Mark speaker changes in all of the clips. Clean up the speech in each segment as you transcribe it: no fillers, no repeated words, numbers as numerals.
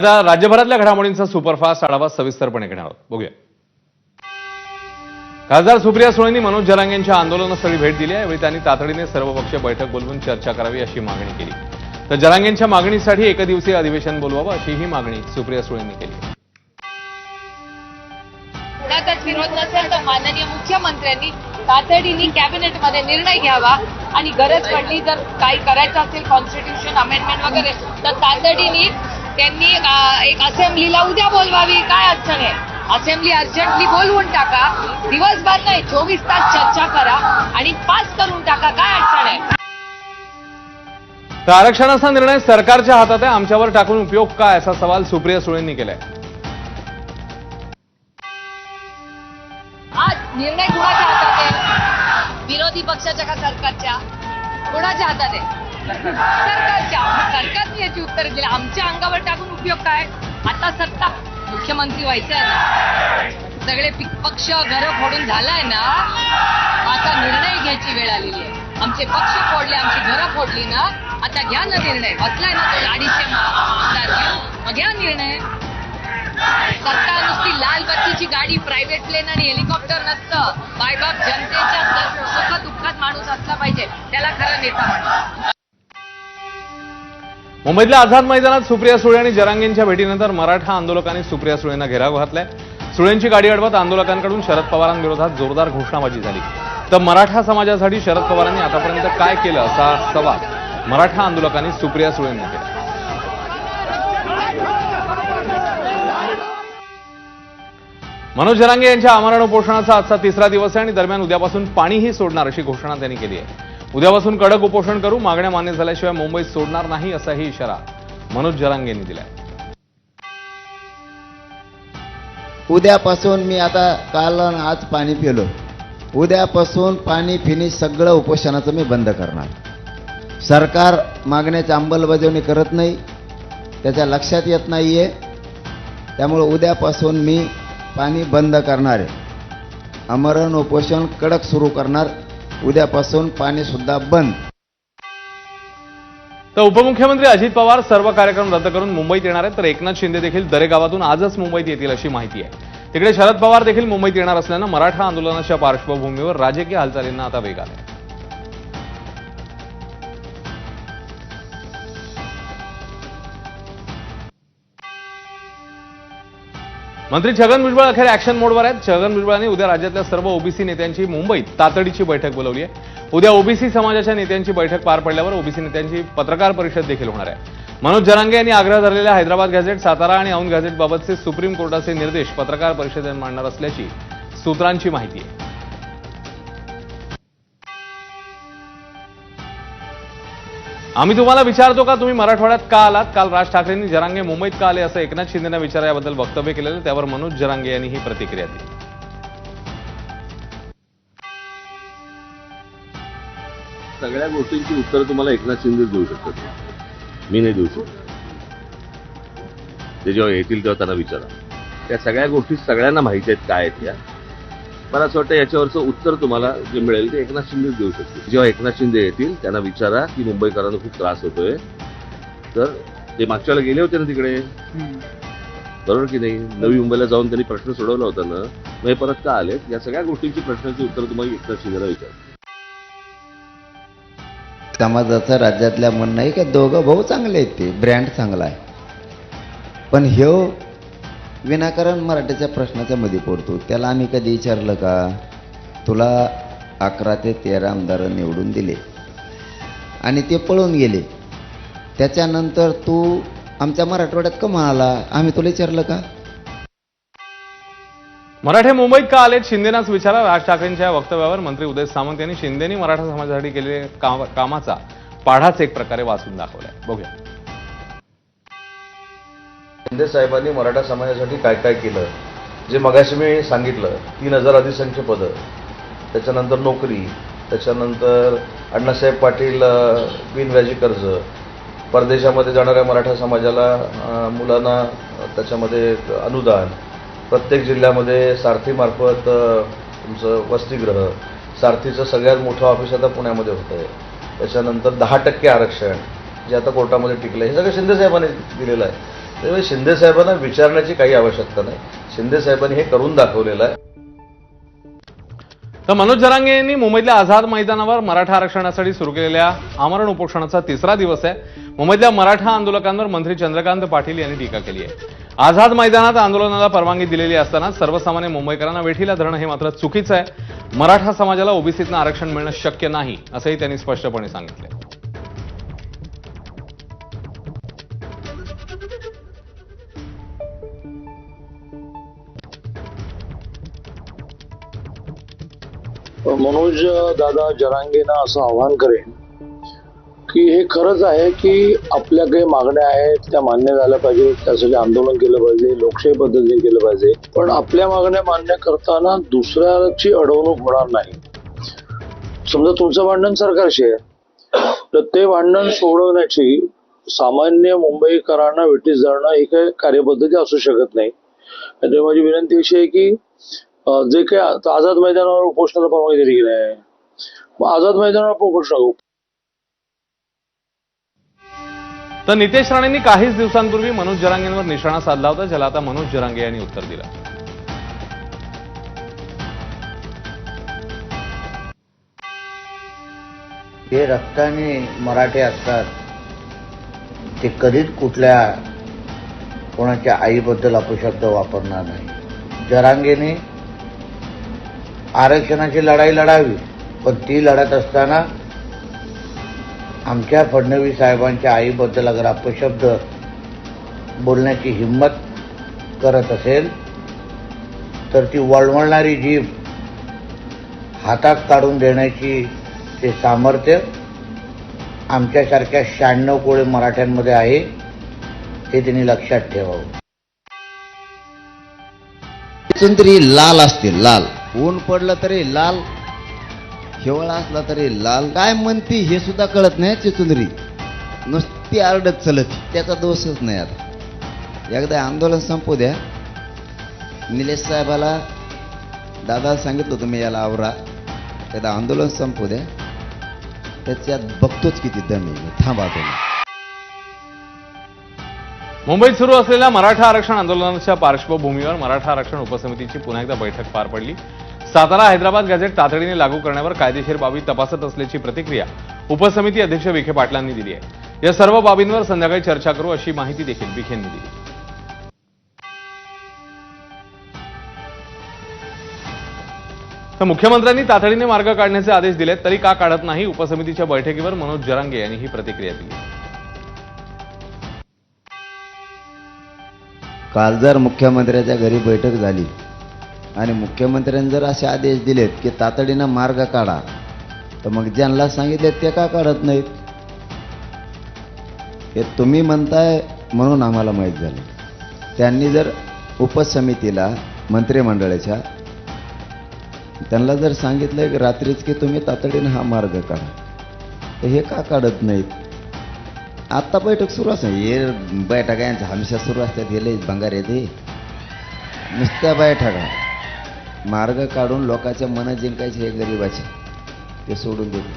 Speaker 1: आता राज्यभरातल्या घडामोडींचा सुपरफास्ट आढावा सविस्तरपणे घेणार आहोत. बघूया. खासदार सुप्रिया सुळेंनी मनोज जरांगे यांच्या आंदोलनस्थळी भेट दिली आहे. यावेळी त्यांनी तातडीने सर्वपक्षीय बैठक बोलवून चर्चा करावी अशी मागणी केली. तर जरांगेंच्या मागणीसाठी एकदिवसीय अधिवेशन बोलवावं अशीही मागणी सुप्रिया सुळेंनी केली.
Speaker 2: पुण्यातच विरोध नसेल तर माननीय मुख्यमंत्र्यांनी तातडीने कॅबिनेटमध्ये निर्णय घ्यावा आणि गरज पडली जर काही करायचं असेल कॉन्स्टिट्यूशन अमेंडमेंट वगैरे तर तातडीने त्यांनी एक असेंब्लीला उद्या बोलवावी. काय अडचण आहे? असेंब्ली अर्जंटली बोलवून टाका. दिवसभर नाही 24 तास चर्चा करा आणि पास करून टाका. काय अडचण आहे?
Speaker 1: तर आरक्षणाचा निर्णय सरकारच्या हातात आहे, आमच्यावर टाकून उपयोग काय असा सवाल सुप्रिया सुळेंनी केलाय.
Speaker 2: आज निर्णय कुणाच्या हातात आहे? विरोधी पक्षाच्या का सरकारच्या? कुणाच्या हातात आहे? सरकारच्या. सरकारने याची उत्तर दिली. आमच्या अंगावर टाकून उपयोग काय? आता सत्ता मुख्यमंत्री व्हायचं आहे ना, सगळे पक्ष घरं फोडून झालाय ना, आता निर्णय घ्यायची वेळ आलेली आहे. आमचे पक्ष फोडले, आमची घरं फोडली ना, आता घ्या ना निर्णय. बसलाय ना तो 250 आमदार घेऊन, मग घ्या निर्णय. सत्ता नुसती लाल बत्तीची गाडी, प्रायव्हेट प्लेन आणि हेलिकॉप्टर नसतं. बायबाप जनतेच्या सुख दुःखात माणूस असला पाहिजे, त्याला खरं नेता म्हणतात.
Speaker 1: मुंबईतल्या आझाद मैदानात सुप्रिया सुळे आणि जरांगेंच्या भेटीनंतर मराठा आंदोलकांनी सुप्रिया सुळेंना घेराव घातलाय. सुळेंची गाडी अडवत आंदोलकांकडून शरद पवारांविरोधात जोरदार घोषणाबाजी झाली. तर मराठा समाजासाठी शरद पवारांनी आतापर्यंत काय केलं असा सवाल मराठा आंदोलकांनी सुप्रिया सुळेंना केला. मनोज जरांगे यांच्या आमरण उपोषणाचा आजचा तिसरा दिवस आहे आणि दरम्यान उद्यापासून पाणीही सोडणार अशी घोषणा त्यांनी केली आहे. उद्यापासून कडक उपोषण करू, मागण्या मान्य झाल्याशिवाय मुंबईत सोडणार नाही असाही इशारा मनोज जरांगे यांनी दिलाय.
Speaker 3: उद्यापासून मी आता काल आज पाणी पिलो, उद्यापासून पाणी फिनी सगळं उपोषणाचं मी बंद करणार. सरकार मागण्याची अंमलबजावणी करत नाही, त्याच्या लक्षात येत नाहीये. त्यामुळे उद्यापासून मी पाणी बंद करणार आहे. आमरण उपोषण कडक सुरू करणार. उद्यापासून पाणी सुद्धा बंद.
Speaker 1: तर उपमुख्यमंत्री अजित पवार सर्व कार्यक्रम रद्द करून मुंबईत येणार आहेत. तर एकनाथ शिंदे देखील दरेगावातून आजच मुंबईत येतील अशी माहिती आहे. तिकडे शरद पवार देखील मुंबईत येणार असल्यानं मराठा आंदोलनाच्या पार्श्वभूमीवर राजकीय हालचालींना आता वेग आलाय. मंत्री छगन भुजबळ अखेर ऍक्शन मोडवर आहेत. छगन भुजबळांनी उद्या राज्यातल्या सर्व ओबीसी नेत्यांची मुंबईत तातडीची बैठक बोलावली आहे. उद्या ओबीसी समाजाच्या नेत्यांची बैठक पार पडल्यावर ओबीसी नेत्यांची पत्रकार परिषद देखील होणार आहे. मनोज जरांगे यांनी आग्रह धरलेल्या हैदराबाद गॅझेट, सातारा आणि औंध गॅझेटबाबतचे सुप्रीम कोर्टाचे निर्देश पत्रकार परिषदेत मांडणार असल्याची सूत्रांची माहिती आहे. आम्ही तुम्हाला विचारतो का तुम्ही मराठवाड्यात का आलात? काल राज ठाकरेंनी जरांगे मुंबईत का आले असं एकनाथ शिंदेंना विचारल्याबद्दल वक्तव्य केलेलं, त्यावर मनोज जरांगे यांनी ही प्रतिक्रिया दिली.
Speaker 4: सगळ्या गोष्टींची उत्तरं तुम्हाला एकनाथ शिंदे देऊ शकतात, मी नाही देऊ शकत. ते जेव्हा येतील तेव्हा त्यांना विचारा. त्या सगळ्या गोष्टी सगळ्यांना माहिती आहेत काय आहेत. या मला असं वाटतं याच्यावरचं उत्तर तुम्हाला जे मिळेल ते एकनाथ शिंदेच देऊ शकतील. जेव्हा एकनाथ शिंदे येतील त्यांना विचारा की मुंबईकरांना खूप त्रास होतोय. तर ते मागच्या वेळेला गेले होते ना तिकडे, बरोबर की नाही? नवी मुंबईला जाऊन त्यांनी प्रश्न सोडवला होता ना, मग हे परत का आले? या सगळ्या गोष्टींची प्रश्नांची उत्तर तुम्हाला एकनाथ शिंदेला विचारा.
Speaker 3: समाजाचं राज्यातल्या म्हणणं नाही का दोघं भाऊ चांगले आहेत, ते ब्रँड चांगला आहे, पण ह्यो विनाकारण मराठीच्या प्रश्नाच्या मध्ये पडतो. त्याला आम्ही कधी विचारलं का तुला 11 ते 13 आमदार निवडून दिले आणि ते पळून गेले, त्याच्यानंतर तू आमच्या मराठवाड्यात का म्हणाला? आम्ही तुला विचारलं का?
Speaker 1: मराठे मुंबईत का आलेत? शिंदेनाच विचारा. राज ठाकरेंच्या वक्तव्यावर मंत्री उदय सामंत यांनी शिंदेनी मराठा समाजासाठी केलेल्या कामाचा पाढाच एक प्रकारे वाचून दाखवलाय. बघूया.
Speaker 5: शिंदे साहेबांनी मराठा समाजासाठी काय काय केलं, जे मगाशी मी सांगितलं. 3000 अधिसंख्य पदं, त्याच्यानंतर नोकरी, त्याच्यानंतर अण्णासाहेब पाटील बिनव्याजी कर्ज, परदेशामध्ये जाणाऱ्या मराठा समाजाला मुलांना त्याच्यामध्ये अनुदान, प्रत्येक जिल्ह्यामध्ये सारथीमार्फत तुमचं वसतिगृह, सारथीचं सगळ्यात मोठं ऑफिस आता पुण्यामध्ये होतं आहे. त्याच्यानंतर 10% आरक्षण जे आता कोर्टामध्ये टिकलं, हे सगळं शिंदे साहेबांनी दिलेलं आहे. त्यामुळे शिंदे साहेबांना विचारण्याची काही आवश्यकता नाही. शिंदे साहेबांनी हे करून दाखवलेलं आहे.
Speaker 1: तर मनोज जरांगे यांनी मुंबईतल्या आझाद मैदानावर मराठा आरक्षणासाठी सुरू केलेल्या आमरण उपोषणाचा तिसरा दिवस आहे. मुंबईतल्या मराठा आंदोलकांवर मंत्री चंद्रकांत पाटील यांनी टीका केली आहे. आझाद मैदानात आंदोलनाला परवानगी दिलेली असताना सर्वसामान्य मुंबईकरांना वेठीला धरणं हे मात्र चुकीचं आहे. मराठा समाजाला ओबीसीतनं आरक्षण मिळणं शक्य नाही असंही त्यांनी स्पष्टपणे सांगितलं.
Speaker 6: मनोज दादा जरांगेंना असं आवाहन करेन की हे खरंच आहे की आपल्या काही मागण्या आहेत त्या मान्य झाल्या पाहिजे, त्यासाठी आंदोलन केलं पाहिजे, लोकशाही पद्धतीने केलं पाहिजे. पण आपल्या मागण्या मान्य करताना दुसऱ्याची अडवणूक होणार नाही. समजा तुमचं भांडण सरकारशी आहे तर ते भांडण सोडवण्याची सामान्य मुंबईकरांना वेठीस धरणं ही काही कार्यपद्धती असू शकत नाही. त्यामुळे माझी विनंती अशी आहे की जे काही आझाद मैदानावर उपोषणाला परवानगी दिली नाही, मग आझाद मैदानावर उपोषण करू.
Speaker 1: तर नितेश राणेंनी काहीच दिवसांपूर्वी मनोज जरांगेंवर निशाणा साधला होता, ज्याला आता मनोज जरांगे यांनी उत्तर दिलं.
Speaker 7: जे रक्ताने मराठे असतात ते कधीच कुठल्या कोणाच्या आईबद्दल अपशब्द वापरणार नाही. जरांगेने आरक्षणाची लढाई लढावी, पण ती लढत असताना आमच्या फडणवीस साहेबांच्या आईबद्दल अगर अपशब्द बोलण्याची हिंमत करत असेल तर ती वळवळणारी जीभ हातात काढून देण्याची ते सामर्थ्य आमच्यासारख्या 96 कोळी मराठ्यांमध्ये आहे, हे त्यांनी लक्षात ठेवावं.
Speaker 3: तरी लाल असतील, लाल ऊन पडलं तरी लाल, हिवाळा असला तरी लाल. काय म्हणती हे सुद्धा कळत नाही. चिचुंदरी नुसती आरडत चलत, त्याचा दोषच नाही. आता एकदा आंदोलन संपू द्या. निलेश साहेबाला दादा सांगितलं होतं मी याला आवरा, एकदा आंदोलन संपू द्या, त्याच्यात बघतोच किती दम आहे. थांबा तुम्ही.
Speaker 1: मुंबईत सुरू असलेल्या मराठा आरक्षण आंदोलनाच्या पार्श्वभूमीवर मराठा आरक्षण उपसमितीची पुन्हा एकदा बैठक पार पडली. सातारा हैदराबाद गॅझेट तातडीने लागू करण्यावर कायदेशीर बाबी तपासत असल्याची प्रतिक्रिया उपसमिती अध्यक्ष विखे पाटलांनी दिली आहे. या सर्व बाबींवर संध्याकाळी चर्चा करू अशी माहिती देखील विखेंनी दिली. तर मुख्यमंत्र्यांनी तातडीने मार्ग काढण्याचे आदेश दिलेत तरी का काढत नाही, उपसमितीच्या बैठकीवर मनोज जरांगे यांनी ही प्रतिक्रिया दिली.
Speaker 3: काल जर मुख्यमंत्र्याच्या घरी बैठक झाली आणि मुख्यमंत्र्यांनी जर असे आदेश दिलेत की तातडीनं मार्ग काढा, तर मग ज्यांना सांगितले ते का काढत नाहीत? हे तुम्ही म्हणताय म्हणून आम्हाला माहीत झालं. त्यांनी जर उपसमितीला मंत्रिमंडळाच्या त्यांना जर सांगितलं की रात्रीच की तुम्ही तातडीनं हा मार्ग काढा, तर हे का काढत नाहीत? आत्ता बैठक सुरू असते, हे बैठका यांच्या हमेशा सुरू असतात. हे लई भंगार येते नुसत्या बैठका. मार्ग काढून लोकांच्या मनं जिंकायचे हे गरीबाचे, ते सोडून देते.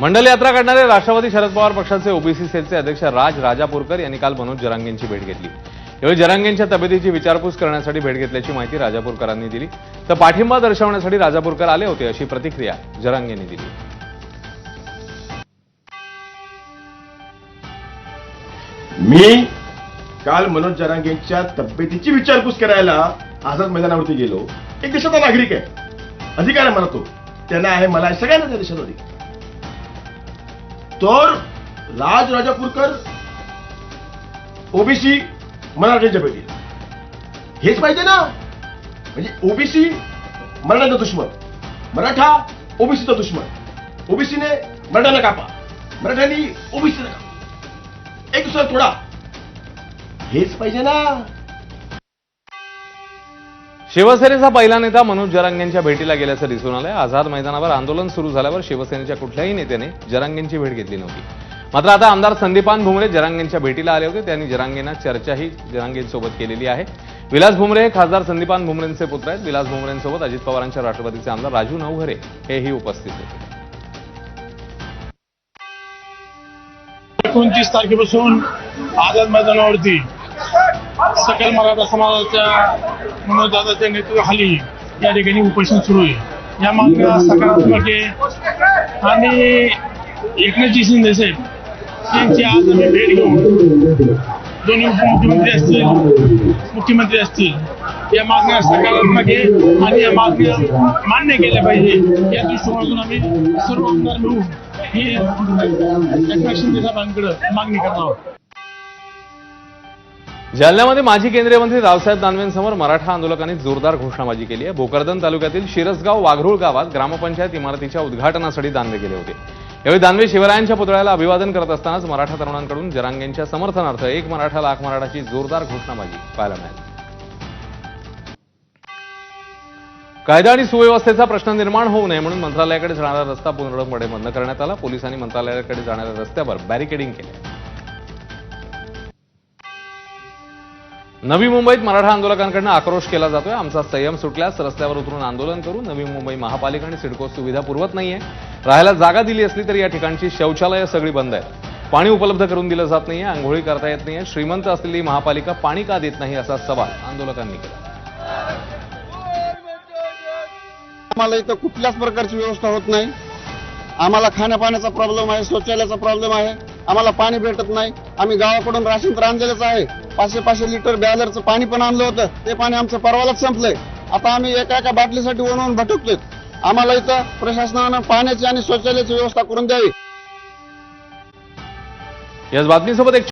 Speaker 1: मंडल यात्रा काढणारे राष्ट्रवादी शरद पवार पक्षाचे ओबीसी सेलचे अध्यक्ष राजापूरकर यांनी काल मनोज जरांगेंची भेट घेतली. यावेळी जरांगेंच्या तब्येतीची विचारपूस करण्यासाठी भेट घेतल्याची माहिती राजापूरकरांनी दिली. तर पाठिंबा दर्शवण्यासाठी राजापूरकर आले होते अशी प्रतिक्रिया जरांगेंनी दिली.
Speaker 8: मी काल मनोज जरांगेंच्या तब्येतीची विचारपूस करायला आझाद मैदानावरती गेलो. एक देशाचा नागरिक आहे, अधिकार आहे मला, तो त्यांना आहे, मला आहे, सगळ्यांना त्या देशात अधिकार. तर राजापूरकर ओबीसी मराठ्यांच्या भेटीला हेच पाहिजे ना. म्हणजे ओबीसी मराठ्यांचा दुश्मन, मराठा ओबीसीचा दुश्मन, ओबीसीने मराठ्यांना कापा, मराठ्यांनी ओबीसीला कापा, एक दुसरा थोडा, हेच पाहिजे ना.
Speaker 1: शिवसेनेचा पहिला नेता मनोज जरांगेंच्या भेटीला गेल्याचं दिसून आलंय. आझाद मैदानावर आंदोलन सुरू झाल्यावर शिवसेनेच्या कुठल्याही नेत्याने जरांगेंची भेट घेतली नव्हती. मात्र आता आमदार संदीपान भुमरे जरांगेंच्या भेटीला आले होते. त्यांनी जरांगेंना चर्चाही जरांगेंसोबत केलेली आहे. विलास भुमरे हे खासदार संदीपान भुमरेंचे पुत्र आहेत. विलास भुमरेंसोबत अजित पवारांच्या राष्ट्रवादीचे आमदार राजू नवघरे हेही उपस्थित होते.
Speaker 9: 29 तारखेपासून आझाद मैदानावरती सकल मराठा समाजाच्या मनोजदादाच्या नेतृत्वाखाली या ठिकाणी उपोषण सुरू आहे. या मागण्या सकारात्मक आहे आणि एकनाथजी शिंदे साहेब यांची आज आम्ही भेट घेऊन दोन्ही उपमुख्यमंत्री असतील, मुख्यमंत्री असतील, या मागण्या सकारात्मक आहे आणि या मागण्या मान्य केल्या पाहिजे या दृष्टिकोनातून आम्ही सर्व आमदार मिळून ही एकनाथ शिंदे साहेबांकडे मागणी करणार आहोत.
Speaker 1: जालन्यामध्ये माजी केंद्रीय मंत्री रावसाहेब दानवेंसमोर मराठा आंदोलकांनी जोरदार घोषणाबाजी केली आहे. भोकरदन तालुक्यातील शिरसगाव वाघरूळ गावात ग्रामपंचायत इमारतीच्या उद्घाटनासाठी दानवे गेले होते. यावेळी दानवे शिवरायांच्या पुतळ्याला अभिवादन करत असतानाच मराठा तरुणांकडून जरांगेंच्या समर्थनार्थ एक मराठा लाख मराठाची जोरदार घोषणाबाजी पाहायला मिळाली. कायदा आणि सुव्यवस्थेचा प्रश्न निर्माण होऊ नये म्हणून मंत्रालयाकडे जाणारा रस्ता पूर्णपणे बंद करण्यात आला. पोलिसांनी मंत्रालयाकडे जाणाऱ्या रस्त्यावर बॅरिकेडिंग केले. नवी मुंबईत मराठा आंदोलकांकडून आक्रोश केला जातोय. आमचा संयम सुटल्यास रस्त्यावर उतरून आंदोलन करू. नवी मुंबई महापालिका आणि सिडको सुविधा पुरवत नाहीये. राहायला जागा दिली असली तरी या ठिकाणची शौचालयं सगळी बंद आहेत. पाणी उपलब्ध करून दिलं जात नाहीये. आंघोळी करता येत नाहीये. श्रीमंत असलेली महापालिका पाणी का देत नाही असा सवाल आंदोलकांनी केला.
Speaker 10: आम्हाला इथं कुठल्याच प्रकारची व्यवस्था होत नाही. आम्हाला खाण्यापाण्याचा प्रॉब्लेम आहे, शौचालयाचा प्रॉब्लेम आहे. आम्हाला पाणी भेटत नाही. आम्ही गावाकडून राशन तर आणलेलंच आहे. 500-500 लिटर बॅलरचं पाणी पण आणलं होतं. ते पाणी आमचं परवालाच संपलंय. आता आम्ही एका बाटलीसाठी ओढून भटकतोय. आम्हाला इथं प्रशासनानं पाण्याची आणि शौचालयाची व्यवस्था करून द्यावी.
Speaker 1: याच बातमीसोबत एक